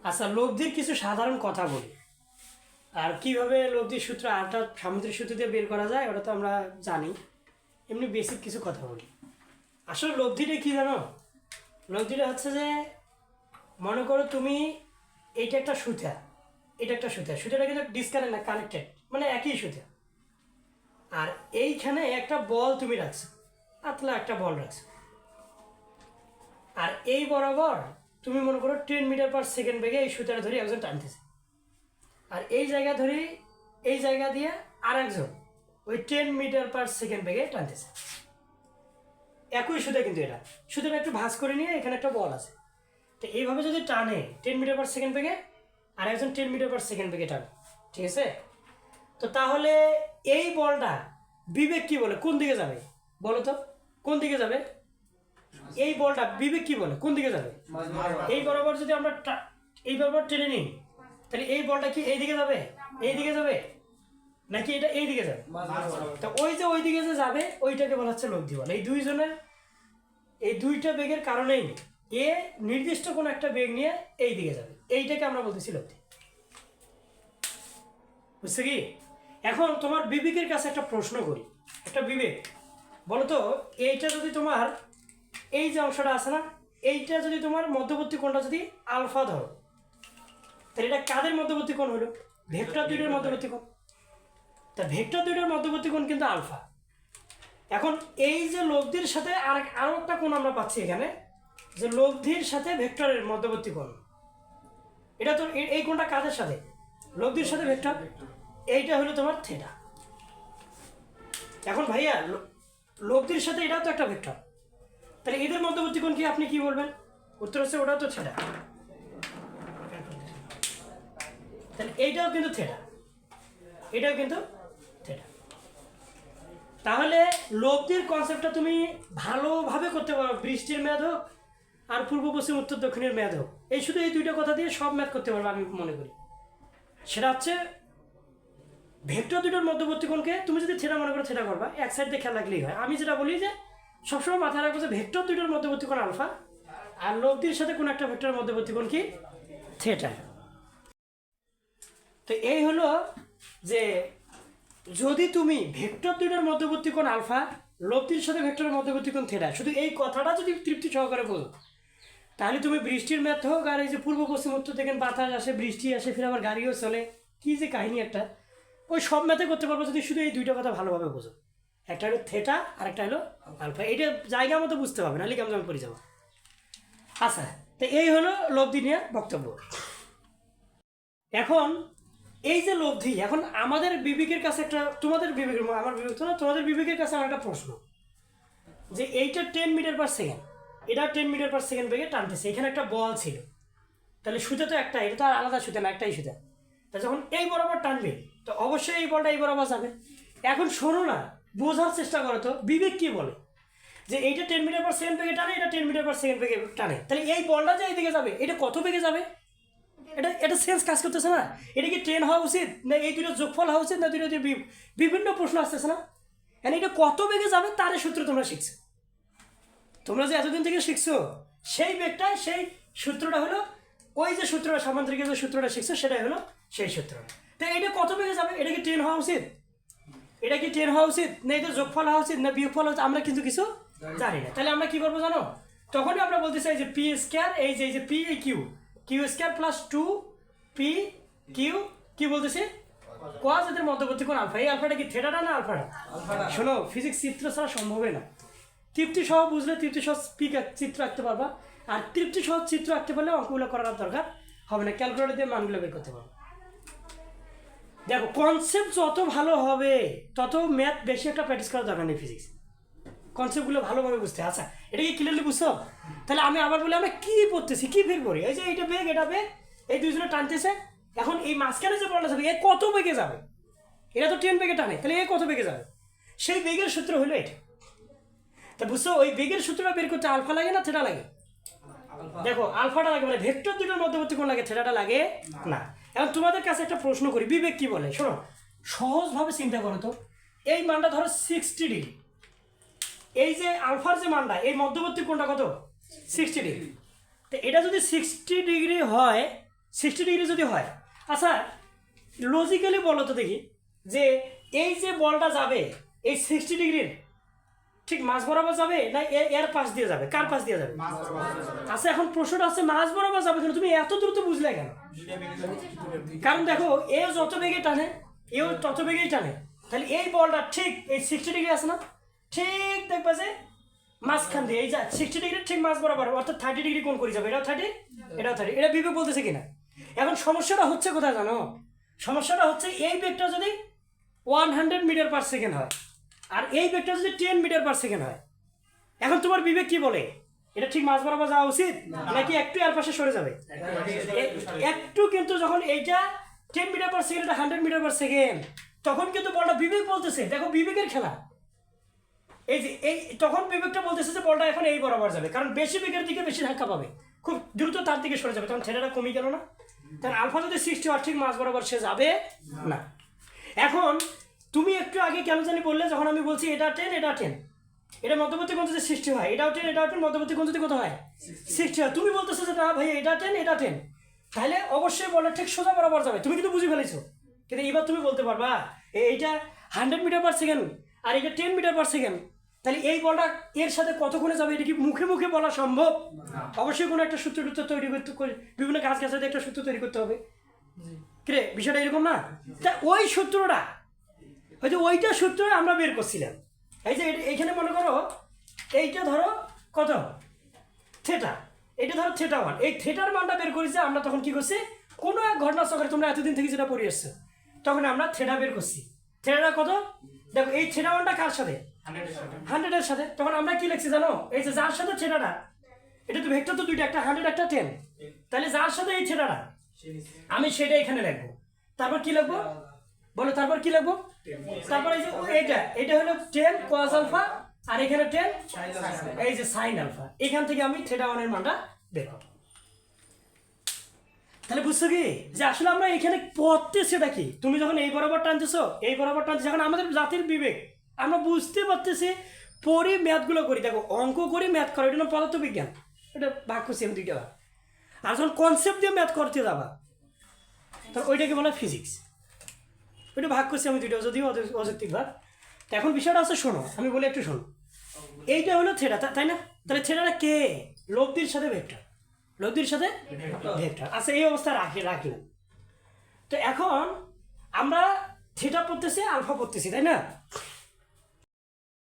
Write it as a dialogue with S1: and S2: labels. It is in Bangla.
S1: আচ্ছা, লব্ধির কিছু সাধারণ কথা বলি। আর কিভাবে লব্ধির সূত্র আরটা সামুদ্রিক সূত্র দিয়ে বের করা যায় ওটা তো আমরা জানি। এমনি বেসিক কিছু কথা বলি। আসলে লব্ধিটা কি জানো? লব্ধিটা হচ্ছে যে, মনে করো তুমি এইটা একটা সুতা, এটা একটা সুতা, সুতাটা কিন্তু ডিসকানেক্ট না, কানেক্টেড, মানে একই সুতা। আর এইখানে একটা বল তুমি রাখছো, পাতলা একটা বল রাখছো। আর এই বরাবর তুমি মনে করো 10 মিটার পার সেকেন্ড বেগে এই সুতাটা ধরে একজন টানতেছে। আর এই জায়গা ধরে এই জায়গা দিয়ে আর একজন ওই 10 মিটার পার সেকেন্ড বেগে টানতেছে। একই সুতা, কিন্তু এটা সুতাটা একটু ভাঁজ করে নিয়ে এখানে একটা বল আছে। তো এইভাবে যদি টানে 10 মিটার পার সেকেন্ড বেগে, আর একজন 10 মিটার পার সেকেন্ড বেগে টানে, ঠিক আছে? তো তাহলে এই বলটা বিবেক কি বলে, কোন দিকে যাবে বলো তো? কোন দিকে যাবে এই বলটা? বিবেক কি বলে কোন দিকে যাবে? এই বরাবর যদি আমরা এই বরাবর টেনে নিই, তাহলে এই বলটা কি এই দিকে যাবে, এই দিকে যাবে, নাকি এটা এই দিকে যাবে? তো ওই যে ওই দিকে যে যাবে ওইটাকে বলা হচ্ছে লব্ধি বল। এই দুইজনের এই দুইটা বেগের কারণেই এ নির্দিষ্ট কোনো একটা বেগ নিয়ে এই দিকে যাবে, এইটাকে আমরা বলতেছি লব্ধি। বুঝছো কি? এখন তোমার বিবেকের কাছে একটা প্রশ্ন করি। একটা বিবেক বলো তো, এইটা যদি তোমার এই যে অংশটা আছে না, এইটা যদি তোমার মধ্যবর্তী কোণটা যদি আলফা ধরো, তাহলে এটা কাদের মধ্যবর্তী কোণ হলো? ভেক্টর দুইটার মধ্যবর্তী কোণ। তা ভেক্টর দুইটার মধ্যবর্তী কোণ কিন্তু আলফা। এখন এই যে লব্ধির সাথে আরো একটা কোণ আমরা পাচ্ছি এখানে, যে লব্ধির সাথে ভেক্টরের মধ্যবর্তী কোণ। এটা তো এই কোণটা কাদের সাথে? লব্ধির সাথে ভেক্টর। এইটা হলো তোমার থিটা। এখন ভাইয়া লব্ধির সাথে এটাও তো একটা ভেক্টর, তাহলে এদের মধ্যবর্তী কোণ কি? আপনি কি বলবেন? উত্তর হচ্ছে ওটাও তো থিটা। তাহলে এইটাও কিন্তু থিটা, এটাও কিন্তু থিটা। তাহলে লব্ধির কনসেপ্টটা তুমি ভালোভাবে করতে পারো, বৃষ্টির ম্যাথ হোক আর পূর্ব পশ্চিম উত্তর দক্ষিণের ম্যাথ হোক। এই শুধু এই দুইটা কথা দিয়ে সব ম্যাথ করতে পারবে আমি মনে করি। সেটা হচ্ছে ভেক্টর দুটোর মধ্যবর্তী কোণকে তুমি যদি থিটা মনে করো থিটা করবা, এক সাইড দিয়ে খেয়াল রাখলেই হয়। আমি যেটা বলি যে সবসময় মাথায় রাখবো যে ভেক্টর দুটোর মধ্যবর্তী কোণ আলফা, আর লব্ধির সাথে কোন একটা ভেক্টরের মধ্যবর্তী কোণ কি? থিটা। তো এই হলো যে, যদি তুমি ভেক্টর দুটোর মধ্যবর্তী কোণ আলফা, লব্ধির সাথে ভেক্টরের মধ্যবর্তী কোণ থিটা, শুধু এই কথাটা যদি তৃপ্তি সহকারে বলো, তাহলে তুমি বৃষ্টির ম্যাথ হোক আর এই যে পূর্ব পশ্চিম উত্তর থেকে বাতাস আসে, বৃষ্টি আসে, ফির আবার গাড়িও চলে, কি যে কাহিনী একটা, ওই সব ম্যাথে করতে পারবো যদি শুধু এই দুইটা কথা ভালোভাবে বোঝো। একটা হলো থিটা আর একটা হলো আলফা। এটা জায়গা মতো বুঝতে হবে, নাহলে কেমন পড়ে যাবো। আচ্ছা, তো এই হলো লব্ধি নিয়ে বক্তব্য। এখন এই যে লব্ধি, এখন আমাদের বিবেকের কাছে একটা, তোমাদের বিবেকের, আমার বিবেক তো না, তোমাদের বিবেকের কাছে আমার একটা প্রশ্ন, যে এইটা 10 মিটার পার সেকেন্ড, এটা 10 মিটার পার সেকেন্ড বেগে টানতেছে, এখানে একটা বল ছিল, তাহলে সুতা তো একটা, এটা তো আর আলাদা সুতা না, একটাই সুতা। তা যখন এই বরাবর টানবে তো অবশ্যই এই বলটা এই বরাবর যাবে। এখন শোনো না, বোঝার চেষ্টা করো তো বিবেক কি বলে, যে এইটা 10 মিটার পার সেকেন্ড বেগে টানে, এটা 10 মিটার পার সেকেন্ড বেগে টানে, তাহলে এই বলটা যে এইদিকে যাবে এটা কত বেগে যাবে? এটা এটা সেন্স কাজ করতেছে না? এটা কি 10 হওয়া উচিত, না এই দুটো যোগফল হওয়া উচিত, না দুটো বিভিন্ন প্রশ্ন আসতেছে না? মানে এটা কত বেগে যাবে তার সূত্র তোমরা শিখছো, তোমরা যে এতদিন থেকে শিখছো সেই বেগটা, সেই সূত্রটা হলো ওই যে সূত্রটা, সামান্তরিকের যে সূত্রটা শিখছো সেটাই হলো সেই সূত্রটা। তো এটা কত বেগে যাবে? এটা কি 10 হওয়া উচিত? এটা কি 10 হওয়া উচিত, না এটা যোগফল হওয়া উচিত, না বিয়োগফল হওয়া উচিত? আমরা কিন্তু কিছু জানি না। তাহলে আমরা কি করবো জানো? তখনই আমরা বলতে চাই যে পি স্কোয়ার, এই যে পি এই Q, Q square plus 2 P Q, কি বলতেছি? কজ এদের মধ্যবর্তী কোণ আলফা। এই আলফাটা কি থিটাটা না আলফাটা? শোনো, ফিজিক্স চিত্র ছাড়া সম্ভবই না। তৃপ্তি সহ বুঝলে তৃপ্তি সহ চিত্র আঁকতে পারবা, আর তৃপ্তি সহ চিত্র আঁকতে পারলে অঙ্কগুলো করার দরকার হবে না, ক্যালকুলেটর দিয়ে মানগুলো বের করতে পারবো। দেখো, কনসেপ্ট যত ভালো হবে তত ম্যাথ বেশি একটা প্র্যাকটিস করার দরকার নেই। ফিজিক্স কনসেপ্টগুলো ভালোভাবে বুঝতে। আচ্ছা, এটা কি ক্লিয়ারলি বুঝছো? তাহলে আমি আবার বলি, আমরা কি পড়তেছি, কি ফিল করি? এই যে এইটা বেগ, এটা বেগ, এই দুইজনে টানতেছে। এখন এই মাঝখানে যে বলটা যাবে এ কত বেগে যাবে? এটা তো 10 বেগে টানে, তাহলে এ কত বেগে যাবে? সেই বেগের সূত্র হলো এটা। তা বুঝছো, ওই বেগের সূত্রটা বের করতে আলফা লাগে না থিটা লাগে? দেখো, আলফাটা লাগে, মানে ভেক্টর দুটোর মধ্যবর্তী কোণ লাগে, থিটাটা লাগে না। এখন তোমাদের কাছে একটা প্রশ্ন করি, বিবেক কি বলে শোনো, সহজভাবে চিন্তা করো তো। এই মানটা ধরো 60 ডিগ্রি, এই যে আলফার যে মানটা, এই মধ্যবর্তী কোণটা কত? 60 ডিগ্রি। তো এটা যদি 60 ডিগ্রি হয়, 60 ডিগ্রি যদি হয়, আচ্ছা লজিক্যালি বলো তো দেখি যে এই যে বলটা যাবে এই 60 ডিগ্রির ঠিক মাঝ বরাবর যাবে না এর পাশ দিয়ে যাবে, কার পাশ দিয়ে যাবে? আচ্ছা এখন প্রশ্নটা আছে মাঝ বরাবর যাবে কেন, তুমি এত দ্রুত বুঝলে কেন? কারণ দেখো এ যত বেগে টানে এও তত বেগেই টানে, তাহলে এই বলটা ঠিক এই 60 ডিগ্রি আছে না, ঠিক দেখবা যে মাঝখান দিয়ে এই যা 60 ডিগ্রি ঠিক মাঝ বরাবর, অর্থাৎ 30 ডিগ্রি কোণ করে যাবে, এটাও 30 এটাও 30, এটা বিবেক বলতেছে কিনা? এখন সমস্যাটা হচ্ছে কোথায় জানো? সমস্যাটা হচ্ছে এই বেগটা যদি 100 মিটার পার সেকেন্ড হয় আর এই বেগটা যদি 10 মিটার পার সেকেন্ড হয়, এখন তোমার বিবেক কি বলে? এটা ঠিক মাঝ বরাবর যাওয়া উচিত নাকি একটু এর পাশে সরে যাবে? একটু, কিন্তু যখন এইটা 10 মিটার পার সেকেন্ড, এটা 100 মিটার পার সেকেন্ড, তখন কিন্তু বলটা বিবেক বলতেছে, দেখো বিবেকের খেলা এই যে এই, তখন বিবেকটা বলতেছে যে বলটা এখন এই বরাবর যাবে, কারণ বেশি বেগের দিকে বেশি ধাক্কা পাবে, খুব দ্রুত তার দিকে সরে যাবে, তখন থেটাটা কমে গেল না? তার আলফা যদি 60 হয় ঠিক মাঝ বরাবর সে যাবে না। এখন তুমি একটু আগে কেন জানি বললে, যখন আমি বলছি এটা 10 এটা 10, এটা মধ্যবর্তী কোণ যদি 60 হয়, এটাও 10 এটাও 10, মধ্যবর্তী কোণ যদি কত হয় 60 হয়, তুমি বলতেছো যে না ভাই এটা 10 এটা 10, তাহলে অবশ্যই বলটা ঠিক সোজা বরাবর যাবে, তুমি কিন্তু বুঝে ফেলেছো। কিন্তু এবার তুমি বলতে পারবা এইটা 100 মিটার পার সেকেন্ড আর এটা 10 মিটার পার সেকেন্ড, তাহলে এই বলটা এর সাথে কতক্ষণে যাবে? এটা কি মুখে মুখে বলা সম্ভব? অবশ্যই কোনো একটা সূত্র তৈরি করতে, বিভিন্ন গাছ গাছাতে একটা সূত্র তৈরি করতে হবে। কিরে বিষয়টা এরকম না? তা ওই সূত্রটা হয়তো ওইটা সূত্র আমরা বের করছিলাম। এই যে এইখানে মনে করো এইটা ধরো কত থেটা, এটা ধরো থেটা 1, এই থেটার মানটা বের করেছি আমরা, তখন কি করছি কোনো এক ঘটনা চক্রে তোমরা এতদিন থেকে যেটা পড়ে এসছো, তখন আমরা থেটা বের করছি। থেটাটা কত দেখো, এই থেটা 1টা কার সাথে? 100 এর সাথে। তখন আমরা কি লিখছি জানো? এই যে যার সাথে থেটাটা, এটা তো ভেক্টর তো দুইটা, একটা 100 একটা 10, তাহলে যার সাথে এই থেটাটা আমি সেটা এখানে লিখবো। তারপর কি লিখবো বলো? তারপর কি লিখবো? তারপর এই যে এটা হলো 10 cos আলফা আর এখানে 10 এই যে sin আলফা, এখান থেকে আমি থেটা 1 এর মানটা বের করব। তাহলে বুঝছো কি যে আসলে আমরা এখানে পড়তেছি সেটা কি? তুমি যখন এই বরাবর টানতেছো, এই বরাবর টানতেছো, যখন আমাদের জাতির বিবেক আমরা বুঝতে পারতেছি, পড়ি ম্যাথগুলো করি, দেখো অঙ্ক করি ম্যাথ করো, এটা না পদার্থ বিজ্ঞান, এটা ভাগ করছি আমি দুইটা। আর যখন কনসেপ্ট দিয়ে ম্যাথ করতে যাবা তখন ওইটাকে বলা ফিজিক্স, ওইটা ভাগ করছি আমি দুইটা, যদিও অযৌক্তিক ভাগ। এখন বিষয়টা আছে, শোনো আমি বলি একটু শোনো। এইটা হলো থেটা, তাই না? তাহলে থেটাটা কে? লব্ধির সাথে ভেক্টর, লব্ধির সাথে ভেক্টর। আচ্ছা এই অবস্থা রাখলাম। তো এখন আমরা থেটা পড়তেছি, আলফা পড়তেছি, তাই না?